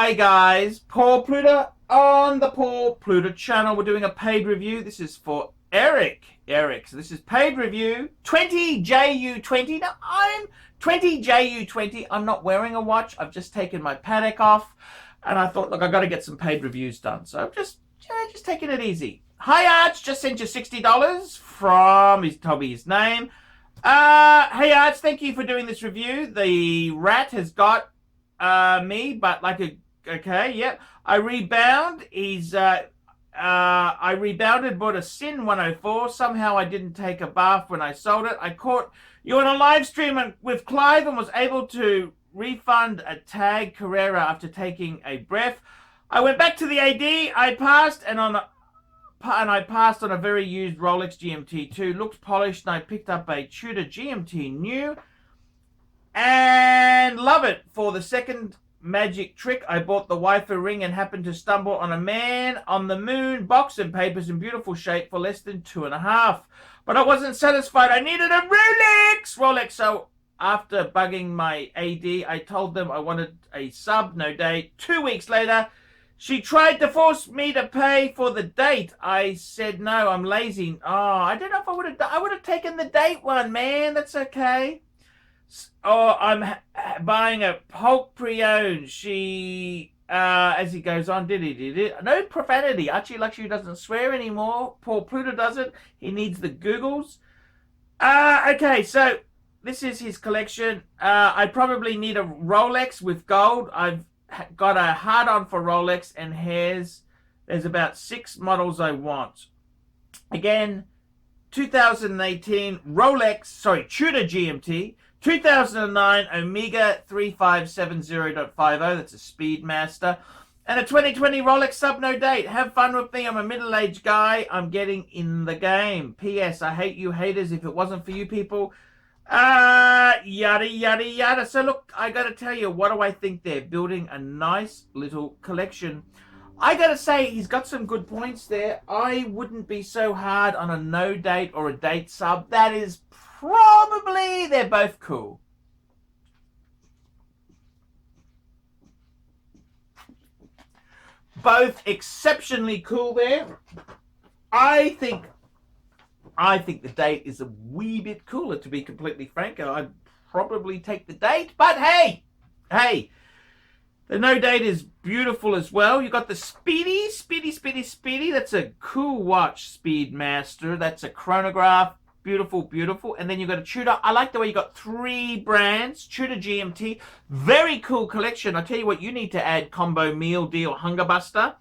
Hi guys, Paul Pluta on the Paul Pluta channel. We're doing a paid review. This is for Eric. So this is paid review 20JU20. Now I'm 20JU20. I'm not wearing a watch. I've just taken my Patek off and I thought, look, I got to get some paid reviews done. So I'm just taking it easy. Hi Arch, just sent you $60 from, he told me his name. Hey Arch, thank you for doing this review. The rat has got me, but like okay, yep. I rebound. I rebounded, bought a Sin 104. Somehow I didn't take a bath when I sold it. I caught you on a live stream with Clive and was able to refund a Tag Carrera after taking a breath. I went back to the AD. I passed I passed on a very used Rolex GMT2. Looked polished, and I picked up a Tudor GMT new. And love it. For the second magic trick, I bought the waifu ring and happened to stumble on a man on the moon box and papers in beautiful shape for less than $2.5. But I wasn't satisfied. I needed a Rolex. So after bugging my AD, I told them I wanted a sub, no date. 2 weeks later, she tried to force me to pay for the date. I said no, I'm lazy. Oh, I don't know if I would have taken the date one, man. That's okay. Oh, I'm buying a Polk pre-owned. She, as he goes on, did it. No profanity. ArchieLuxury doesn't swear anymore. Paul Pluta doesn't. He needs the Googles. Okay, so this is his collection. I probably need a Rolex with gold. I've got a hard-on for Rolex, and there's about 6 models I want. Again, 2018 Tudor GMT. 2009 Omega 3570.50, that's a Speedmaster. And a 2020 Rolex sub, no date. Have fun with me, I'm a middle-aged guy. I'm getting in the game. P.S. I hate you haters. If it wasn't for you people, yada, yada, yada. So look, I gotta tell you, what do I think? They're building a nice little collection. I gotta say, he's got some good points there. I wouldn't be so hard on a no date or a date sub. That is probably, they're both cool. Both exceptionally cool there. I think the date is a wee bit cooler, to be completely frank. I'd probably take the date, but hey, the no date is beautiful as well. You got the Speedy. That's a cool watch, Speedmaster. That's a chronograph. Beautiful. And then you got a Tudor. I like the way you got 3 brands. Tudor GMT. Very cool collection. I tell you what, you need to add combo meal deal Hunger Buster.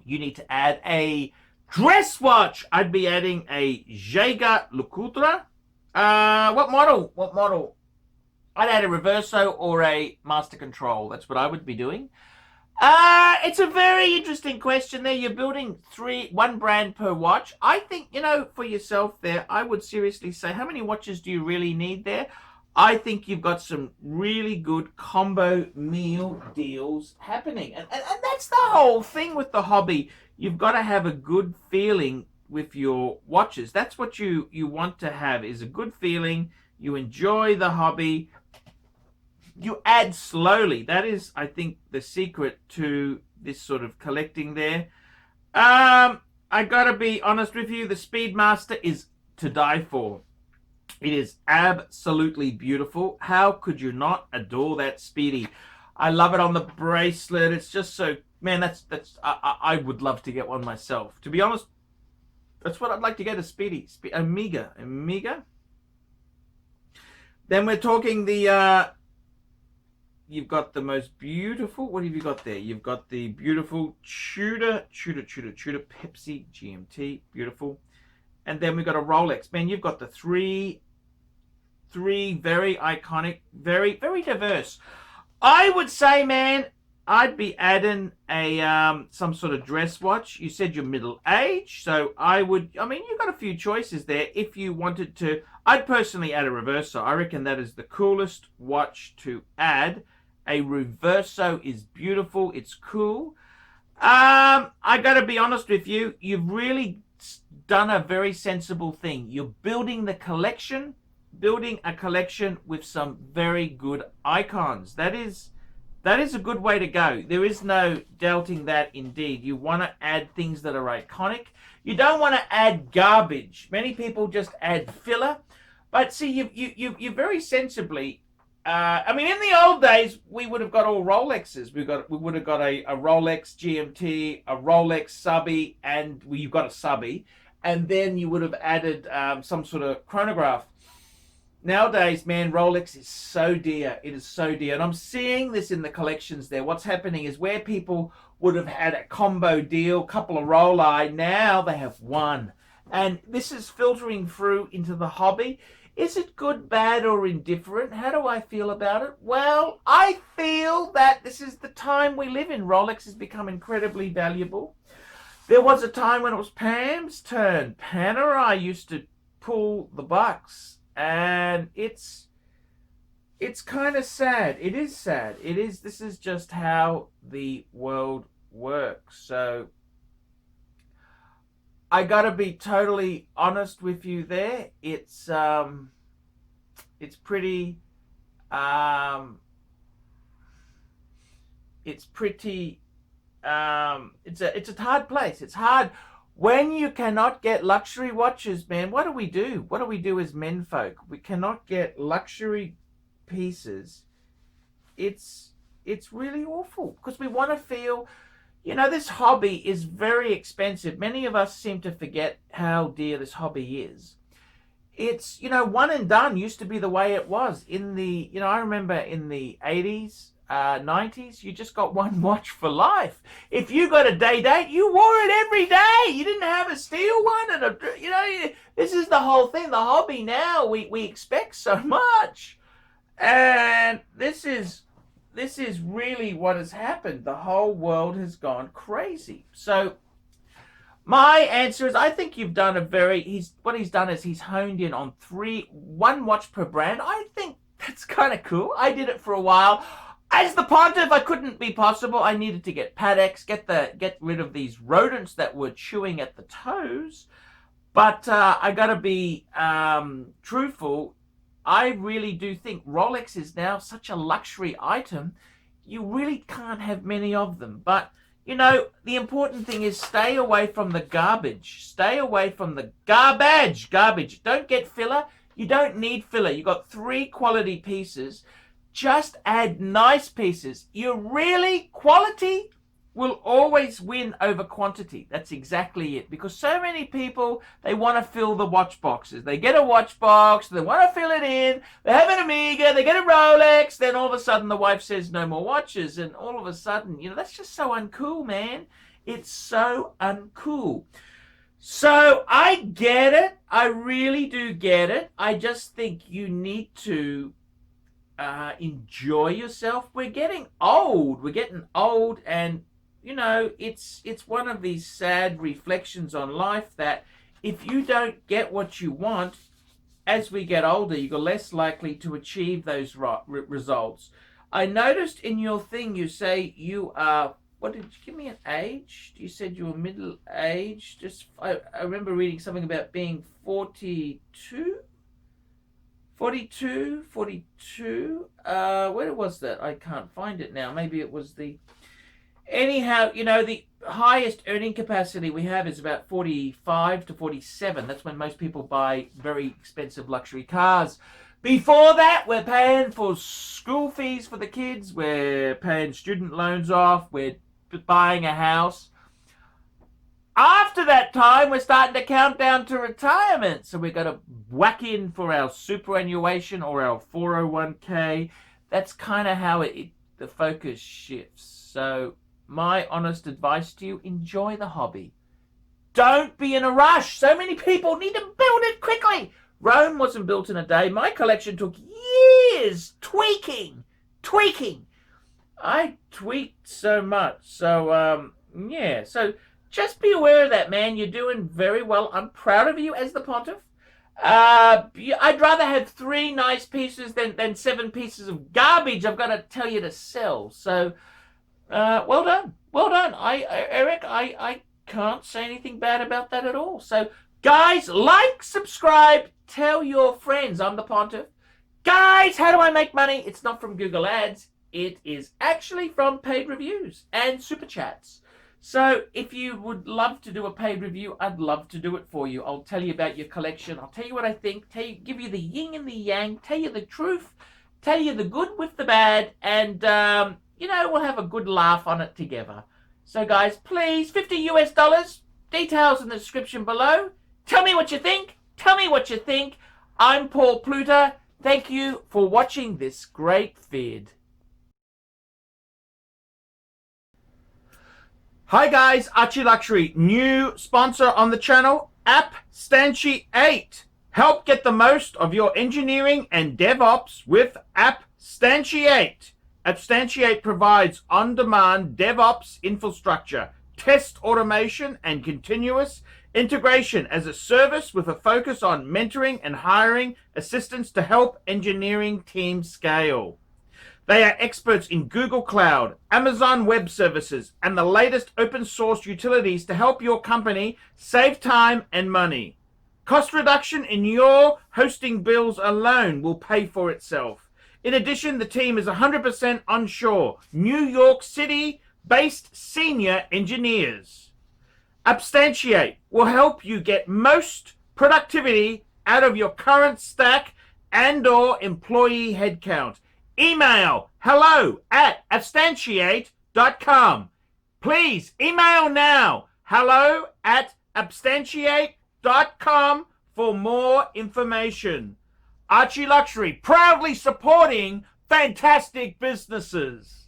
You need to add a dress watch. I'd be adding a Jaeger LeCoultre. What model? I'd add a Reverso or a Master Control. That's what I would be doing. It's a very interesting question there. You're building 1 brand per watch. I think, for yourself there, I would seriously say, how many watches do you really need there? I think you've got some really good combo meal deals happening. And that's the whole thing with the hobby. You've got to have a good feeling with your watches. That's what you want to have, is a good feeling. You enjoy the hobby. You add slowly. That is, I think, the secret to this sort of collecting there. I gotta be honest with you, the Speedmaster is to die for. It is absolutely beautiful. How could you not adore that Speedy? I love it on the bracelet. It's just so, man, I would love to get one myself. To be honest, that's what I'd like to get, a Speedy. Omega. Then we're talking the, you've got the most beautiful, what have you got there? You've got the beautiful Tudor Pepsi GMT, beautiful. And then we've got a Rolex. Man, you've got the three very iconic, very diverse. I would say, man, I'd be adding a some sort of dress watch. You said you're middle age, so you've got a few choices there. If you wanted to, I'd personally add a Reverso. I reckon that is the coolest watch to add. A Reverso is beautiful. It's cool. I gotta be honest with you. You've really done a very sensible thing. You're building the collection, building a collection with some very good icons. That is That is a good way to go. There is no doubting that indeed. You want to add things that are iconic. You don't want to add garbage. Many people just add filler. But see, you very sensibly, I mean, in the old days, we would have got all Rolexes. We would have got a Rolex GMT, a Rolex subby, and you've got a subby. And then you would have added some sort of chronograph. Nowadays, man, Rolex is so dear. It is so dear. And I'm seeing this in the collections there. What's happening is where people would have had a combo deal, couple of Rolex, now they have one. And this is filtering through into the hobby. Is it good, bad, or indifferent? How do I feel about it? Well, I feel that this is the time we live in. Rolex has become incredibly valuable. There was a time when it was Pam's turn. Panerai used to pull the bucks. And it's kind of sad. It is sad. This is just how the world works. So I gotta be totally honest with you there. It's pretty it's a hard place. It's hard. When you cannot get luxury watches, man, what do we do? What do we do as men folk? We cannot get luxury pieces. It's really awful because we want to feel, you know, this hobby is very expensive. Many of us seem to forget how dear this hobby is. It's, you know, one and done used to be the way it was. In the, you know, I remember in the 80s, 90s, you just got one watch for life. If you got a day date, you wore it every day. You didn't have a steel one, and you know, this is the whole thing. The hobby now, we expect so much, and this is really what has happened. The whole world has gone crazy. So my answer is, I think you've done what he's done is he's honed in on one watch per brand. I think that's kind of cool. I did it for a while. As the pontiff, I couldn't be possible. I needed to get Pateks, get rid of these rodents that were chewing at the toes. But I gotta be truthful. I really do think Rolex is now such a luxury item. You really can't have many of them. But, you know, the important thing is stay away from the garbage. Stay away from the garbage. Don't get filler. You don't need filler. You got 3 quality pieces. Just add nice pieces. Quality will always win over quantity. That's exactly it. Because so many people, they want to fill the watch boxes. They get a watch box, they want to fill it in, they have an Omega, they get a Rolex, then all of a sudden the wife says no more watches, and all of a sudden, you know, that's just so uncool, man. It's so uncool. So I get it. I really do get it. I just think you need to enjoy yourself. We're getting old, and you know, it's one of these sad reflections on life that if you don't get what you want as we get older, you're less likely to achieve those results. I noticed in your thing you say you are, what did you give me an age? You said you were middle aged. I remember reading something about being 42. Where was that? I can't find it now. Maybe it was anyhow, you know, the highest earning capacity we have is about 45 to 47. That's when most people buy very expensive luxury cars. Before that, we're paying for school fees for the kids. We're paying student loans off. We're buying a house. After that time, we're starting to count down to retirement. So we've got to whack in for our superannuation or our 401k. That's kind of how the focus shifts. So my honest advice to you, enjoy the hobby. Don't be in a rush. So many people need to build it quickly. Rome wasn't built in a day. My collection took years tweaking. I tweaked so much. So, yeah. So just be aware of that, man. You're doing very well. I'm proud of you as the pontiff. I'd rather have 3 nice pieces than 7 pieces of garbage I've got to tell you to sell. So, well done. Eric, I can't say anything bad about that at all. So, guys, like, subscribe, tell your friends I'm the pontiff. Guys, how do I make money? It's not from Google Ads. it is actually from paid reviews and super chats. So if you would love to do a paid review, I'd love to do it for you. I'll tell you about your collection. I'll tell you what I think, give you the yin and the yang, tell you the truth, tell you the good with the bad, and, we'll have a good laugh on it together. So guys, please, $50 US, details in the description below. Tell me what you think. Tell me what you think. I'm Paul Pluta. Thank you for watching this great vid. Hi guys, ArchieLuxury, new sponsor on the channel, APPSTANTIATE. Help get the most of your engineering and DevOps with APPSTANTIATE. APPSTANTIATE provides on-demand DevOps infrastructure, test automation, and continuous integration as a service with a focus on mentoring and hiring assistants to help engineering teams scale. They are experts in Google Cloud, Amazon Web Services, and the latest open source utilities to help your company save time and money. Cost reduction in your hosting bills alone will pay for itself. In addition, the team is 100% onshore, New York City-based senior engineers. APPSTANTIATE will help you get most productivity out of your current stack and/or employee headcount. Email hello@appstantiate.com. Please email now hello@appstantiate.com for more information. ArchieLuxury, proudly supporting fantastic businesses.